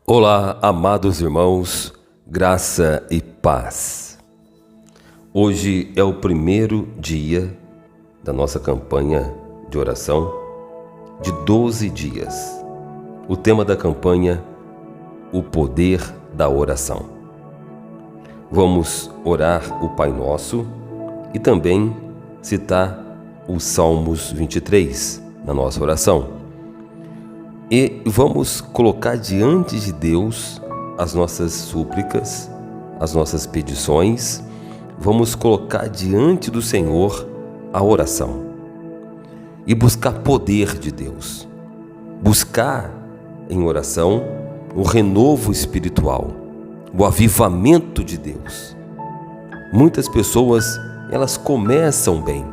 Olá, amados irmãos, graça e paz. Hoje é o primeiro dia da nossa campanha de oração de 12 dias. O tema da campanha, o poder da oração. Vamos orar o Pai Nosso e também citar os Salmos 23 na nossa oração. E vamos colocar diante de Deus as nossas súplicas, as nossas petições. Vamos colocar diante do Senhor a oração e buscar poder de Deus. Buscar em oração o renovo espiritual, o avivamento de Deus. Muitas pessoas, elas começam bem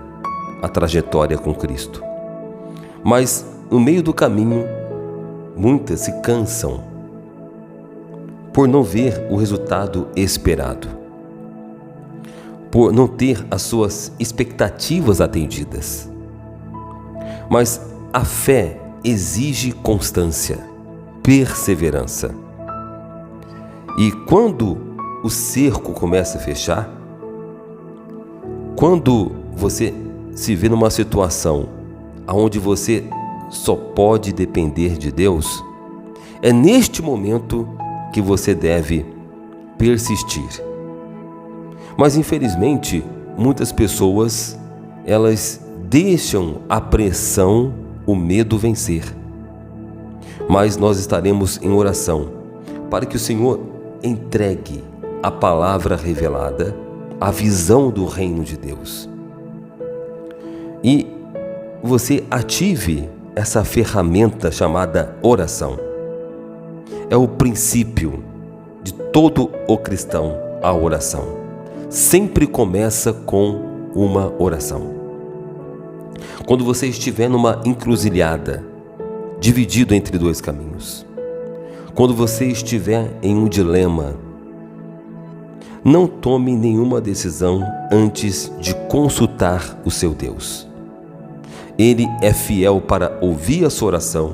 a trajetória com Cristo, mas no meio do caminho muitas se cansam por não ver o resultado esperado, por não ter as suas expectativas atendidas. Mas a fé exige constância, perseverança. E quando o cerco começa a fechar, quando você se vê numa situação onde você só pode depender de Deus, é neste momento que você deve persistir. Mas infelizmente, muitas pessoas, elas deixam a pressão, o medo vencer. Mas nós estaremos em oração para que o Senhor entregue a palavra revelada, a visão do reino de Deus. E você ative essa ferramenta chamada oração. É o princípio de todo o cristão, a oração. Sempre começa com uma oração. Quando você estiver numa encruzilhada, dividido entre dois caminhos, quando você estiver em um dilema, não tome nenhuma decisão antes de consultar o seu Deus. Ele é fiel para ouvir a sua oração,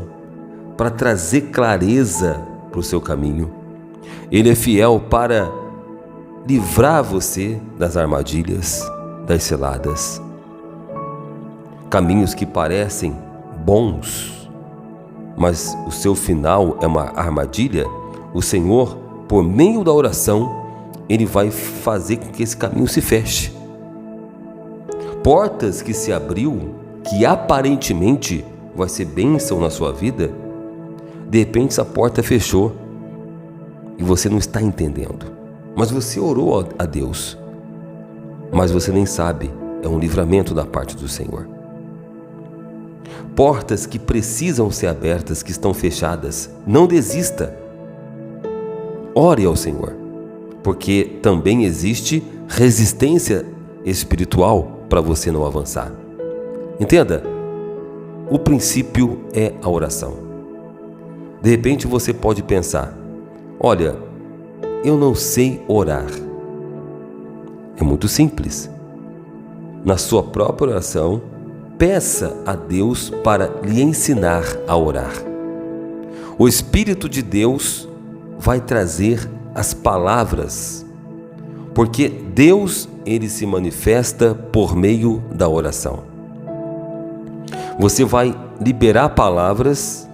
para trazer clareza para o seu caminho. Ele é fiel para livrar você das armadilhas, das ciladas. Caminhos que parecem bons, mas o seu final é uma armadilha. O Senhor, por meio da oração, Ele vai fazer com que esse caminho se feche. Portas que se abriu, que aparentemente vai ser bênção na sua vida, de repente essa porta fechou e você não está entendendo. Mas você orou a Deus, mas você nem sabe, é um livramento da parte do Senhor. Portas que precisam ser abertas, que estão fechadas, não desista. Ore ao Senhor, porque também existe resistência espiritual para você não avançar. Entenda, o princípio é a oração. De repente você pode pensar, olha, eu não sei orar. É muito simples. Na sua própria oração, peça a Deus para lhe ensinar a orar. O Espírito de Deus vai trazer as palavras, porque Deus, Ele se manifesta por meio da oração. Você vai liberar palavras,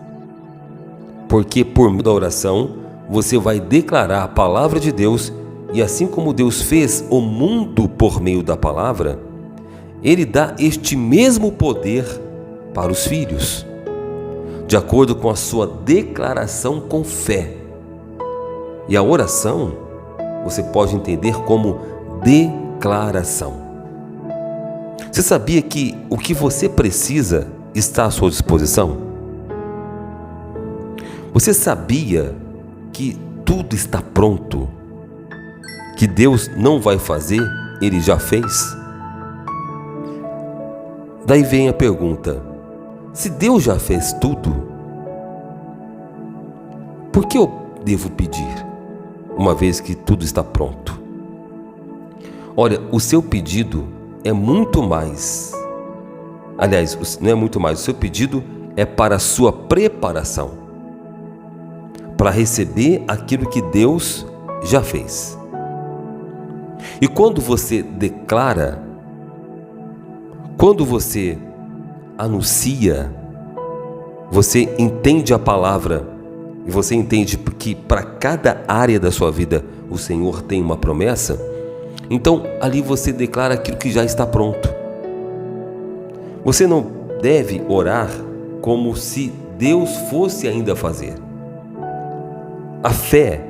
porque por meio da oração você vai declarar a palavra de Deus, e assim como Deus fez o mundo por meio da palavra, Ele dá este mesmo poder para os filhos, de acordo com a sua declaração com fé. E a oração você pode entender como declaração. Você sabia que o que você precisa está à sua disposição? Você sabia que tudo está pronto? Que Deus não vai fazer, Ele já fez? Daí vem a pergunta: se Deus já fez tudo, por que eu devo pedir, uma vez que tudo está pronto? Olha, o seu pedido é muito mais. Aliás, não é muito mais. O seu pedido é para a sua preparação. para receber aquilo que Deus já fez. E quando você declara, quando você anuncia, você entende a palavra e você entende que para cada área da sua vida o Senhor tem uma promessa, então ali você declara aquilo que já está pronto. Você não deve orar como se Deus fosse ainda fazer. A fé,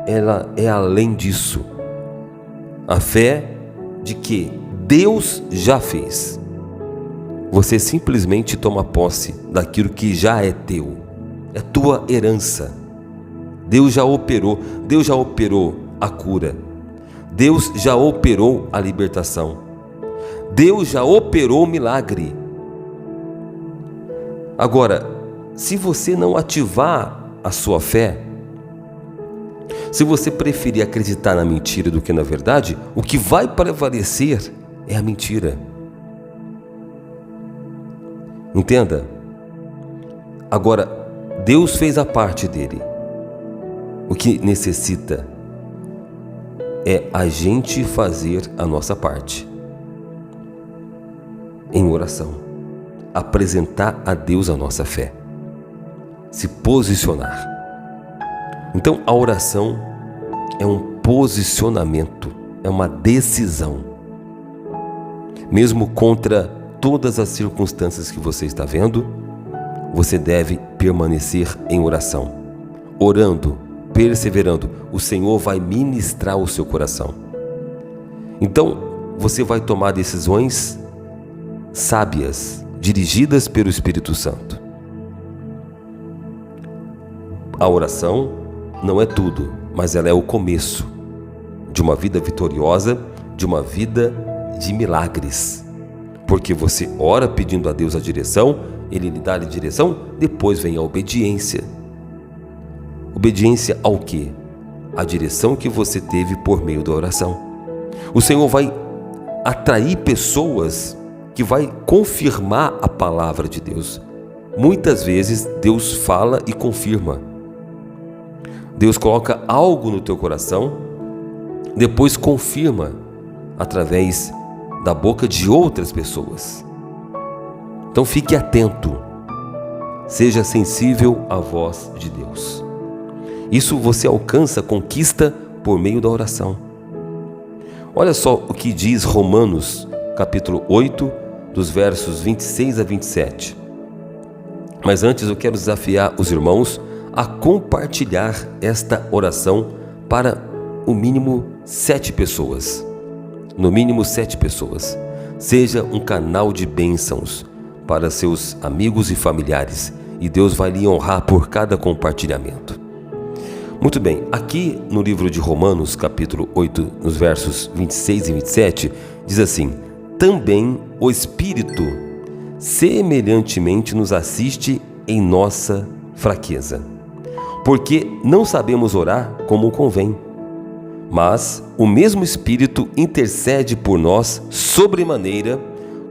ela é além disso. A fé de que Deus já fez. Você simplesmente toma posse daquilo que já é teu. É tua herança. Deus já operou a cura. Deus já operou a libertação. Deus já operou o milagre. Agora, se você não ativar a sua fé, se você preferir acreditar na mentira do que na verdade, o que vai prevalecer é a mentira. Entenda? Agora, Deus fez a parte dele. O que necessita é a gente fazer a nossa parte. Em oração. Apresentar a Deus a nossa fé. Se posicionar. Então, a oração é um posicionamento, é uma decisão. Mesmo contra todas as circunstâncias que você está vendo, você deve permanecer em oração. Orando, perseverando, o Senhor vai ministrar o seu coração. Então, você vai tomar decisões sábias, dirigidas pelo Espírito Santo. A oração não é tudo, mas ela é o começo de uma vida vitoriosa, de uma vida de milagres. Porque você ora pedindo a Deus a direção, Ele lhe dá a direção, depois vem a obediência. Obediência ao quê? A direção que você teve por meio da oração. O Senhor vai atrair pessoas que vai confirmar a palavra de Deus. Muitas vezes Deus fala e confirma. Deus coloca algo no teu coração, depois confirma através da boca de outras pessoas. Então fique atento, seja sensível à voz de Deus. Isso você alcança, conquista por meio da oração. Olha só o que diz Romanos, capítulo 8, dos versos 26 a 27. Mas antes eu quero desafiar os irmãos a compartilhar esta oração para o mínimo 7 pessoas. No mínimo 7 pessoas. Seja um canal de bênçãos para seus amigos e familiares, e Deus vai lhe honrar por cada compartilhamento. Muito bem, aqui no livro de Romanos, capítulo 8, nos versos 26 e 27, diz assim: também o Espírito semelhantemente nos assiste em nossa fraqueza, porque não sabemos orar como convém, mas o mesmo Espírito intercede por nós sobremaneira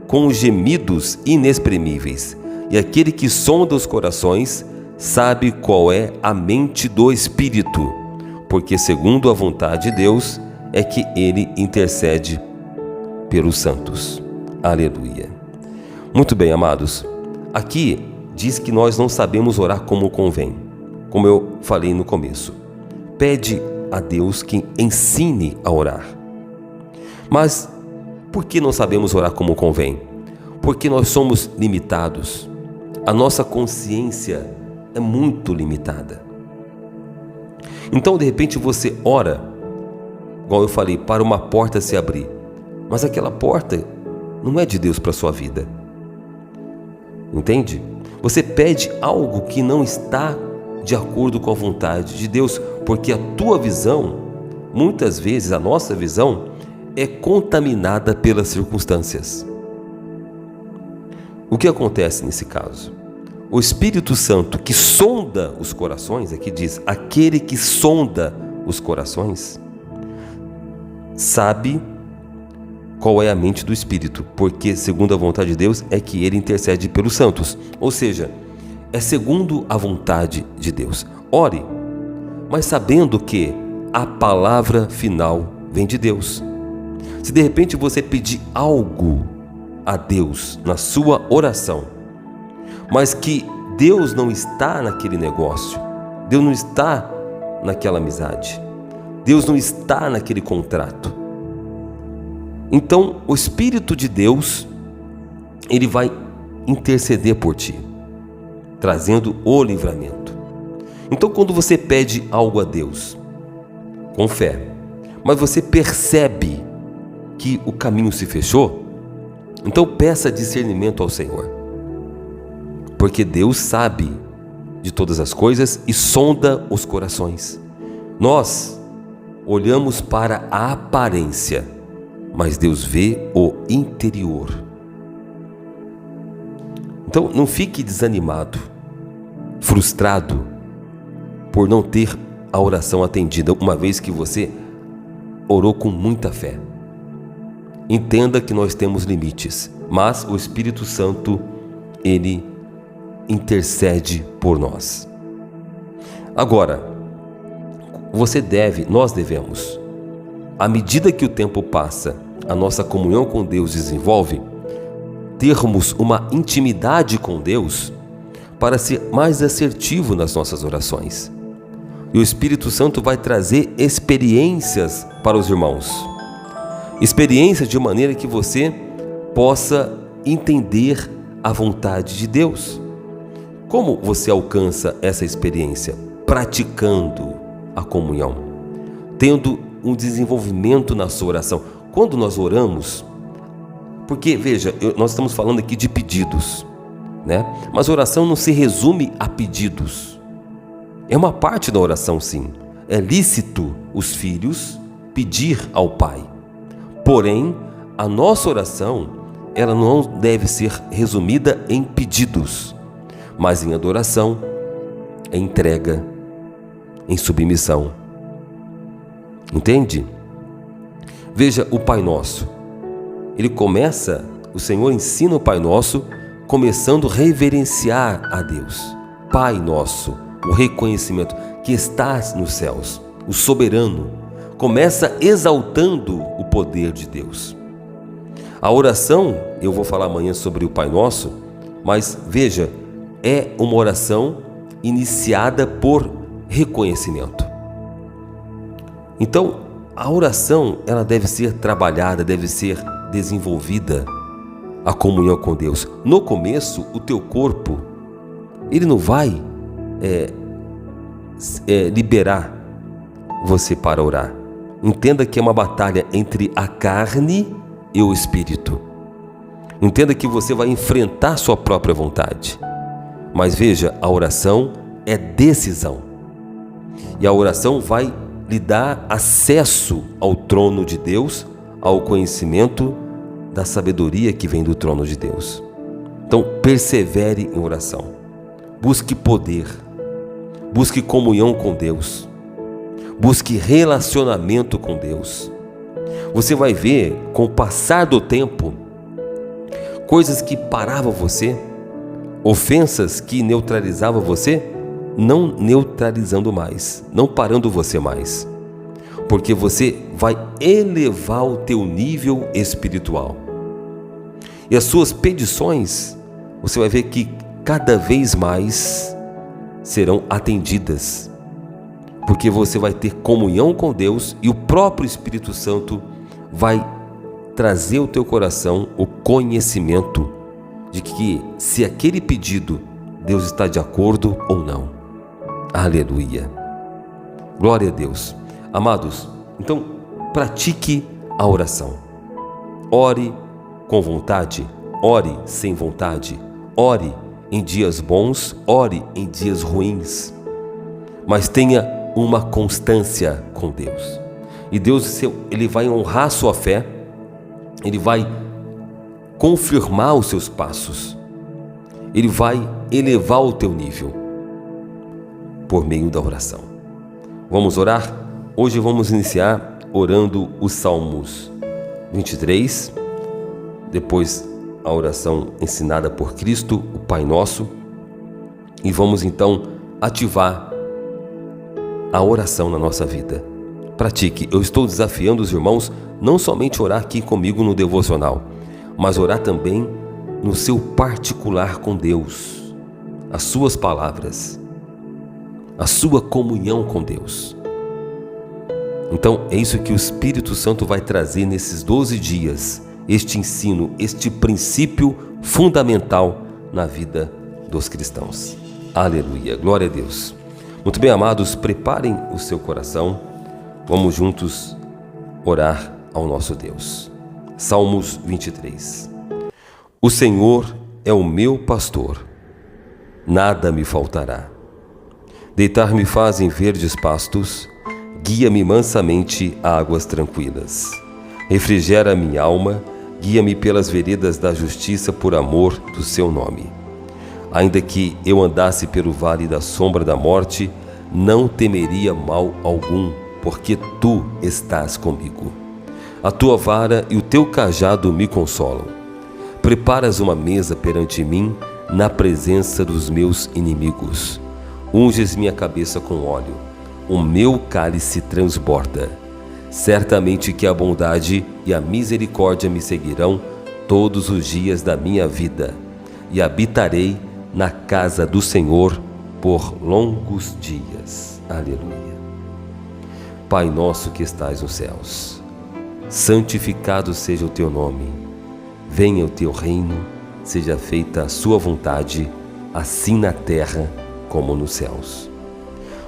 com gemidos inexprimíveis, e aquele que sonda os corações sabe qual é a mente do Espírito, porque segundo a vontade de Deus é que ele intercede pelos santos. Aleluia. Muito bem, amados. Aqui diz que nós não sabemos orar como convém, como eu falei no começo. Pede a Deus que ensine a orar. Mas por que não sabemos orar como convém? Porque nós somos limitados. A nossa consciência é muito limitada. Então, de repente, você ora, igual eu falei, para uma porta se abrir. Mas aquela porta não é de Deus para a sua vida. Entende? Você pede algo que não está de acordo com a vontade de Deus, porque a tua visão, muitas vezes a nossa visão, é contaminada pelas circunstâncias. O que acontece nesse caso? O Espírito Santo que sonda os corações, aqui diz, aquele que sonda os corações, sabe qual é a mente do Espírito, porque segundo a vontade de Deus é que ele intercede pelos santos, ou seja, é segundo a vontade de Deus. Ore mas sabendo que a palavra final vem de Deus. Se de repente você pedir algo a Deus na sua oração, mas que Deus não está naquele negócio, Deus não está naquela amizade, Deus não está naquele contrato, então o Espírito de Deus, ele vai interceder por ti, trazendo o livramento. Então quando você pede algo a Deus, com fé, mas você percebe que o caminho se fechou, então peça discernimento ao Senhor, porque Deus sabe de todas as coisas e sonda os corações. Nós olhamos para a aparência, mas Deus vê o interior. Então não fique desanimado, frustrado por não ter a oração atendida, uma vez que você orou com muita fé. Entenda que nós temos limites, mas o Espírito Santo, ele intercede por nós. Agora, nós devemos, à medida que o tempo passa, a nossa comunhão com Deus desenvolve, termos uma intimidade com Deus para ser mais assertivo nas nossas orações. E o Espírito Santo vai trazer experiências para os irmãos. Experiências de maneira que você possa entender a vontade de Deus. Como você alcança essa experiência? Praticando a comunhão, tendo um desenvolvimento na sua oração. Quando nós oramos, porque veja, nós estamos falando aqui de pedidos, né? Mas oração não se resume a pedidos. É uma parte da oração, sim. É lícito os filhos pedir ao Pai. Porém, a nossa oração, ela não deve ser resumida em pedidos, mas em adoração, em entrega, em submissão. Entende? Veja o Pai Nosso. O Senhor ensina o Pai Nosso, começando a reverenciar a Deus. Pai Nosso, o reconhecimento que estás nos céus, o soberano, começa exaltando o poder de Deus. A oração, eu vou falar amanhã sobre o Pai Nosso, mas veja, é uma oração iniciada por reconhecimento. Então, a oração, ela deve ser trabalhada, deve ser desenvolvida, a comunhão com Deus. No começo, o teu corpo, ele não vai liberar você para orar. Entenda que é uma batalha entre a carne e o espírito. Entenda que você vai enfrentar sua própria vontade. Mas veja, a oração é decisão. E a oração vai lhe dar acesso ao trono de Deus, ao conhecimento da sabedoria que vem do trono de Deus. Então, persevere em oração. Busque poder. Busque comunhão com Deus. Busque relacionamento com Deus. Você vai ver, com o passar do tempo, coisas que paravam você, ofensas que neutralizavam você, não neutralizando mais, não parando você mais, porque você vai elevar o teu nível espiritual. E as suas petições, você vai ver que cada vez mais serão atendidas, porque você vai ter comunhão com Deus e o próprio Espírito Santo vai trazer ao teu coração o conhecimento de que se aquele pedido Deus está de acordo ou não. Aleluia. Glória a Deus. Amados, então pratique a oração. Ore com vontade, ore sem vontade, ore em dias bons, ore em dias ruins, mas tenha uma constância com Deus. E Deus, Ele vai honrar a sua fé, Ele vai confirmar os seus passos, Ele vai elevar o teu nível por meio da oração. Vamos orar? Hoje vamos iniciar orando os Salmos 23, depois a oração ensinada por Cristo, o Pai Nosso, e vamos então ativar a oração na nossa vida. Pratique. Eu estou desafiando os irmãos não somente orar aqui comigo no devocional, mas orar também no seu particular com Deus. As suas palavras, a sua comunhão com Deus. Então é isso que o Espírito Santo vai trazer nesses 12 dias, este ensino, este princípio fundamental na vida dos cristãos. Aleluia, glória a Deus. Muito bem, amados, preparem o seu coração, vamos juntos orar ao nosso Deus. Salmos 23. O Senhor é o meu pastor, nada me faltará. Deitar-me faz em verdes pastos, guia-me mansamente a águas tranquilas. Refrigera minha alma, guia-me pelas veredas da justiça por amor do seu nome. Ainda que eu andasse pelo vale da sombra da morte, não temeria mal algum, porque tu estás comigo. A tua vara e o teu cajado me consolam. Preparas uma mesa perante mim, na presença dos meus inimigos. Unges minha cabeça com óleo, o meu cálice transborda. Certamente que a bondade e a misericórdia me seguirão todos os dias da minha vida, e habitarei na casa do Senhor por longos dias. Aleluia. Pai nosso que estais nos céus, santificado seja o teu nome. Venha o teu reino, seja feita a sua vontade, assim na terra como nos céus.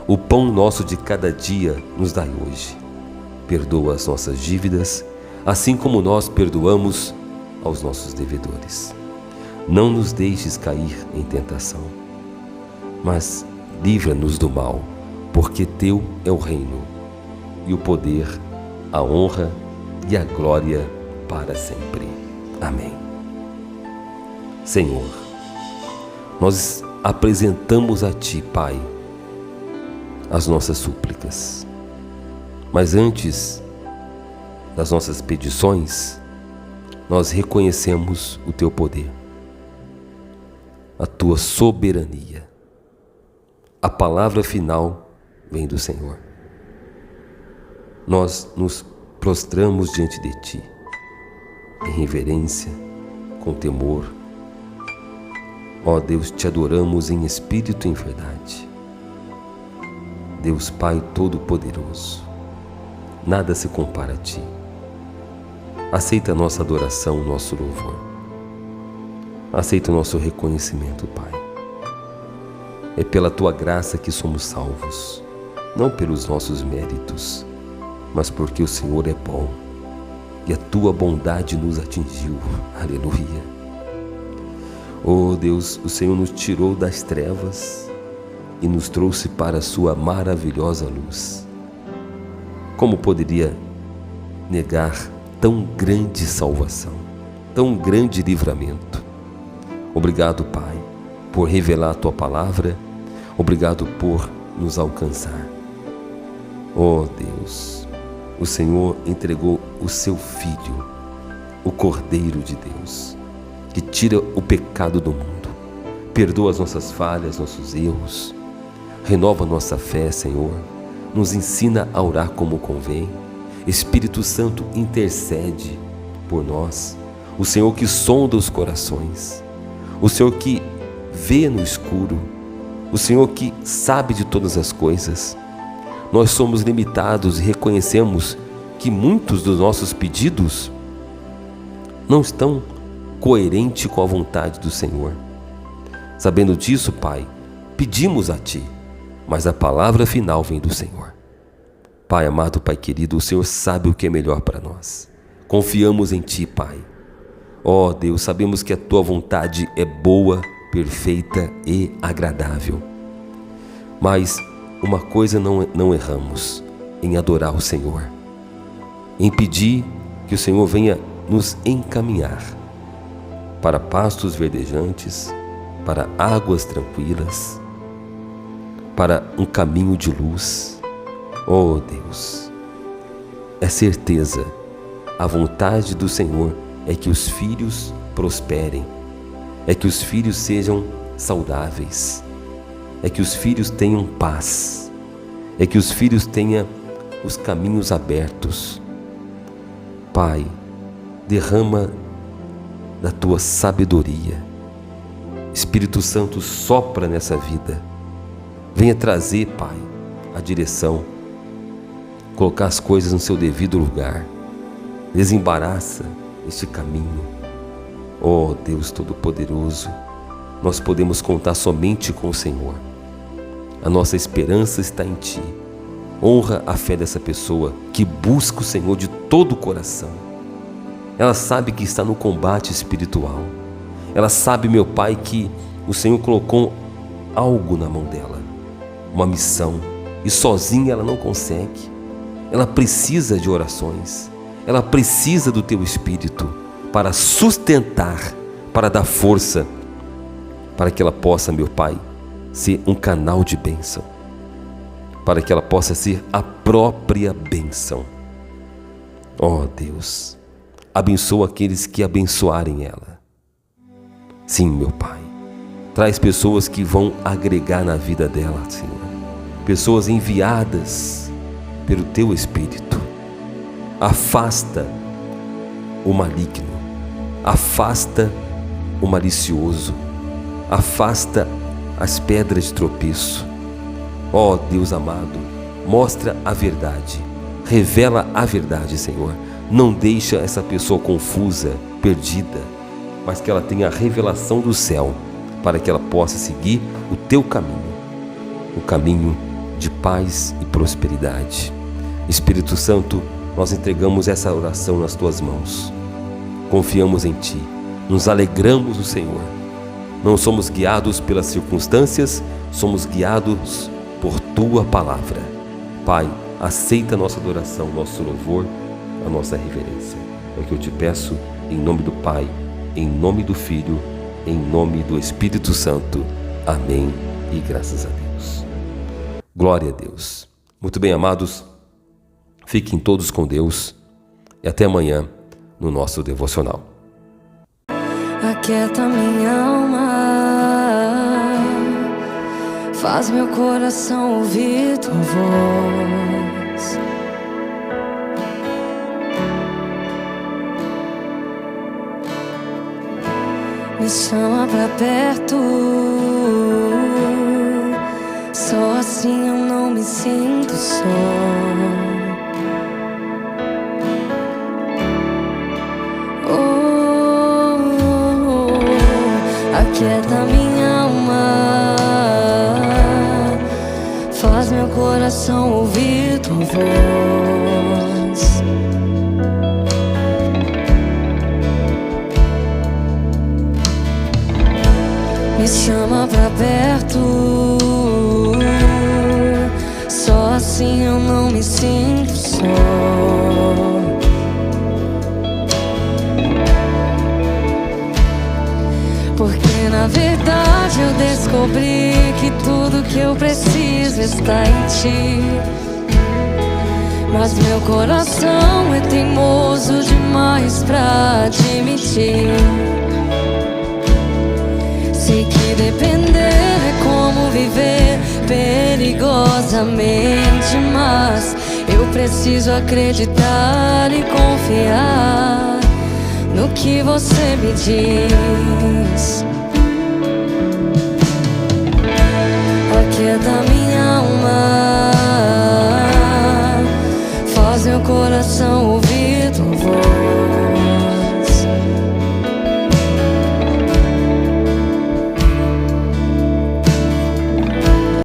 O pão nosso de cada dia nos dai hoje. Perdoa as nossas dívidas, assim como nós perdoamos aos nossos devedores. Não nos deixes cair em tentação, mas livra-nos do mal, porque teu é o reino, e o poder, a honra e a glória para sempre. Amém. Senhor, nós apresentamos a Ti, Pai, as nossas súplicas. Mas antes das nossas petições, nós reconhecemos o Teu poder, a Tua soberania. A palavra final vem do Senhor. Nós nos prostramos diante de Ti, em reverência, com temor. Ó Deus, Te adoramos em espírito e em verdade. Deus Pai Todo-Poderoso, nada se compara a Ti. Aceita a nossa adoração, nosso louvor. Aceita o nosso reconhecimento, Pai. É pela Tua graça que somos salvos, não pelos nossos méritos, mas porque o Senhor é bom e a Tua bondade nos atingiu. Aleluia. Oh Deus, o Senhor nos tirou das trevas e nos trouxe para a Sua maravilhosa luz. Como poderia negar tão grande salvação, tão grande livramento? Obrigado, Pai, por revelar a Tua palavra. Obrigado por nos alcançar. Oh Deus, o Senhor entregou o Seu Filho, o Cordeiro de Deus, que tira o pecado do mundo, perdoa as nossas falhas, nossos erros, renova nossa fé, Senhor, nos ensina a orar como convém. Espírito Santo intercede por nós, o Senhor que sonda os corações, o Senhor que vê no escuro, o Senhor que sabe de todas as coisas. Nós somos limitados e reconhecemos que muitos dos nossos pedidos não estão coerentes com a vontade do Senhor. Sabendo disso, Pai, pedimos a Ti, mas a palavra final vem do Senhor. Pai amado, Pai querido, o Senhor sabe o que é melhor para nós. Confiamos em Ti, Pai. Ó Deus, sabemos que a Tua vontade é boa, perfeita e agradável. Mas uma coisa não erramos, em adorar o Senhor, em pedir que o Senhor venha nos encaminhar para pastos verdejantes, para águas tranquilas, para um caminho de luz. Oh Deus, é certeza, a vontade do Senhor é que os filhos prosperem, é que os filhos sejam saudáveis, é que os filhos tenham paz, é que os filhos tenham os caminhos abertos. Pai, derrama da tua sabedoria. Espírito Santo, sopra nessa vida. Venha trazer, Pai, a direção, colocar as coisas no seu devido lugar. Desembaraça este caminho. Oh Deus Todo-Poderoso, nós podemos contar somente com o Senhor. A nossa esperança está em Ti. Honra a fé dessa pessoa que busca o Senhor de todo o coração. Ela sabe que está no combate espiritual. Ela sabe, meu Pai, que o Senhor colocou algo na mão dela, uma missão, e sozinha ela não consegue. Ela precisa de orações, ela precisa do Teu Espírito para sustentar, para dar força, para que ela possa, meu Pai, ser um canal de bênção, para que ela possa ser a própria bênção. Oh Deus, abençoa aqueles que abençoarem ela. Sim, meu Pai, traz pessoas que vão agregar na vida dela, Senhor. Pessoas enviadas pelo Teu Espírito. Afasta o maligno, afasta o malicioso, afasta as pedras de tropeço. Ó Deus amado, mostra a verdade, revela a verdade, Senhor. Não deixa essa pessoa confusa, perdida, mas que ela tenha a revelação do céu, para que ela possa seguir o Teu caminho, o caminho de paz e prosperidade. Espírito Santo, nós entregamos essa oração nas Tuas mãos. Confiamos em Ti, nos alegramos no Senhor. Não somos guiados pelas circunstâncias, somos guiados por Tua palavra. Pai, aceita a nossa adoração, nosso louvor, a nossa reverência. É o que eu Te peço, em nome do Pai, em nome do Filho, em nome do Espírito Santo. Amém e graças a Deus. Glória a Deus. Muito bem, amados, fiquem todos com Deus e até amanhã no nosso devocional. Aquieta minha alma, faz meu coração ouvir Tua voz. Me chama pra perto, só assim eu não me sinto só. Aquieta minha alma, faz meu coração ouvir Tua voz. Me chama pra perto, só assim eu não me sinto só. Porque na verdade eu descobri que tudo que eu preciso está em Ti. Mas meu coração é teimoso demais pra admitir. Sei que depender é como viver perigosamente, mas eu preciso acreditar e confiar no que Você me diz. Aquieta minha alma, faz meu coração ouvir Tua voz.